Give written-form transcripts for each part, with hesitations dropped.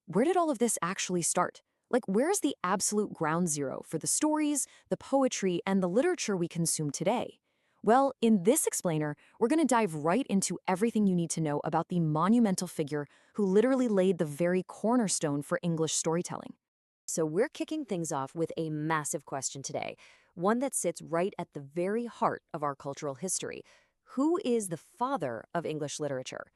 where did all of this actually start? Like, where is the absolute ground zero for the stories, the poetry, and the literature we consume today? Well, in this explainer, we're going to dive right into everything you need to know about the monumental figure who literally laid the very cornerstone for English storytelling. So we're kicking things off with a massive question today, one that sits right at the very heart of our cultural history. Who is the father of English literature?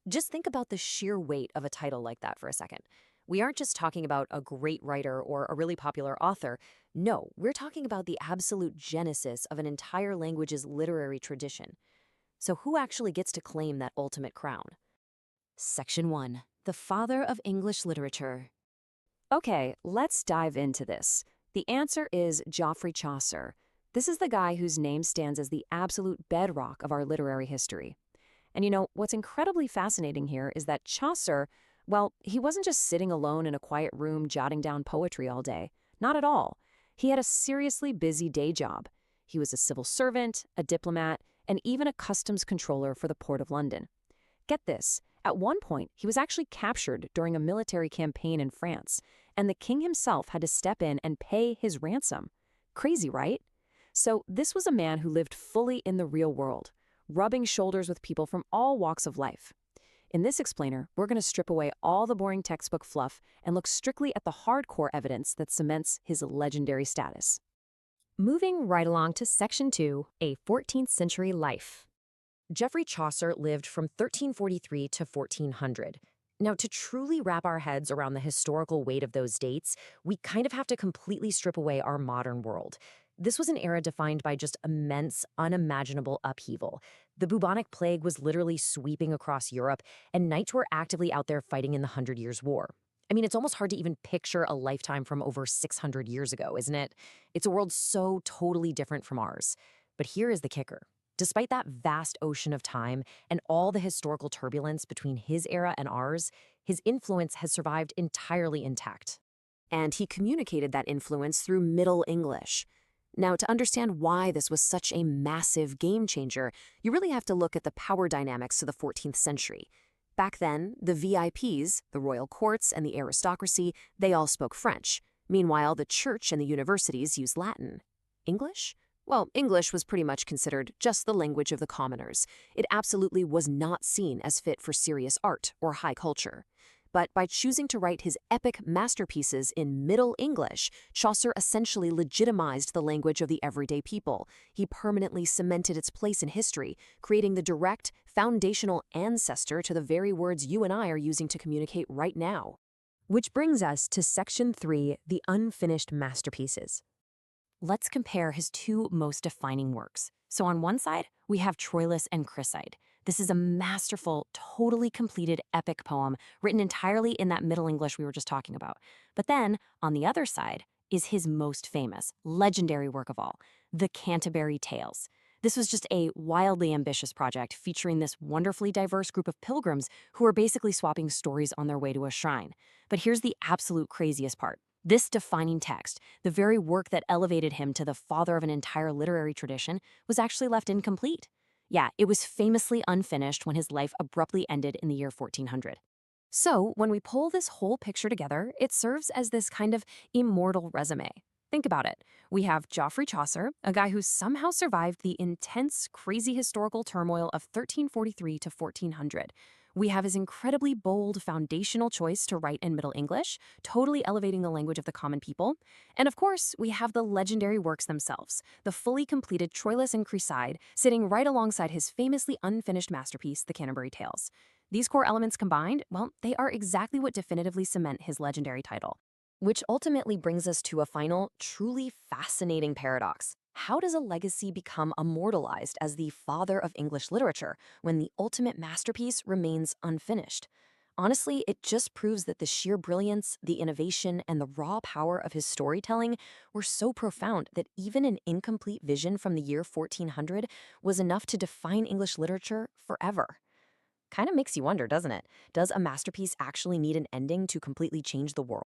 Just think about the sheer weight of a title like that for a second. We aren't just talking about a great writer or a really popular author. No, we're talking about the absolute genesis of an entire language's literary tradition. So who actually gets to claim that ultimate crown? Section 1. The father of English literature. Okay, let's dive into this. The answer is Geoffrey Chaucer. This is the guy whose name stands as the absolute bedrock of our literary history. And you know, what's incredibly fascinating here is that Chaucer, well, he wasn't just sitting alone in a quiet room jotting down poetry all day. Not at all. He had a seriously busy day job. He was a civil servant, a diplomat, and even a customs controller for the Port of London. Get this, at one point, he was actually captured during a military campaign in France, and the king himself had to step in and pay his ransom. Crazy, right? So this was a man who lived fully in the real world, rubbing shoulders with people from all walks of life. In this explainer, we're going to strip away all the boring textbook fluff and look strictly at the hardcore evidence that cements his legendary status. Moving right along to Section 2, a 14th century life. Geoffrey Chaucer lived from 1343 to 1400. Now, to truly wrap our heads around the historical weight of those dates, we kind of have to completely strip away our modern world. This was an era defined by just immense, unimaginable upheaval. The bubonic plague was literally sweeping across Europe, and knights were actively out there fighting in the Hundred Years' War. I mean, it's almost hard to even picture a lifetime from over 600 years ago, isn't it? It's a world so totally different from ours. But here is the kicker. Despite that vast ocean of time and all the historical turbulence between his era and ours, his influence has survived entirely intact. And he communicated that influence through Middle English. Now, to understand why this was such a massive game changer, you really have to look at the power dynamics of the 14th century. Back then, the VIPs, the royal courts, and the aristocracy, they all spoke French. Meanwhile, the church and the universities used Latin. English? Well, English was pretty much considered just the language of the commoners. It absolutely was not seen as fit for serious art or high culture. But by choosing to write his epic masterpieces in Middle English, Chaucer essentially legitimized the language of the everyday people. He permanently cemented its place in history, creating the direct, foundational ancestor to the very words you and I are using to communicate right now. Which brings us to Section 3, the unfinished masterpieces. Let's compare his two most defining works. So on one side, we have Troilus and Criseyde. This is a masterful, totally completed epic poem written entirely in that Middle English we were just talking about. But then, on the other side, is his most famous, legendary work of all, the Canterbury Tales. This was just a wildly ambitious project featuring this wonderfully diverse group of pilgrims who were basically swapping stories on their way to a shrine. But here's the absolute craziest part. This defining text, the very work that elevated him to the father of an entire literary tradition, was actually left incomplete. Yeah, it was famously unfinished when his life abruptly ended in the year 1400. So, when we pull this whole picture together, it serves as this kind of immortal resume. Think about it. We have Geoffrey Chaucer, a guy who somehow survived the intense, crazy historical turmoil of 1343 to 1400. We have his incredibly bold, foundational choice to write in Middle English, totally elevating the language of the common people. And of course, we have the legendary works themselves, the fully completed Troilus and Criseyde, sitting right alongside his famously unfinished masterpiece, the Canterbury Tales. These core elements combined, well, they are exactly what definitively cement his legendary title. Which ultimately brings us to a final, truly fascinating paradox. How does a legacy become immortalized as the father of English literature when the ultimate masterpiece remains unfinished? Honestly, it just proves that the sheer brilliance, the innovation, and the raw power of his storytelling were so profound that even an incomplete vision from the year 1400 was enough to define English literature forever. Kind of makes you wonder, doesn't it? Does a masterpiece actually need an ending to completely change the world?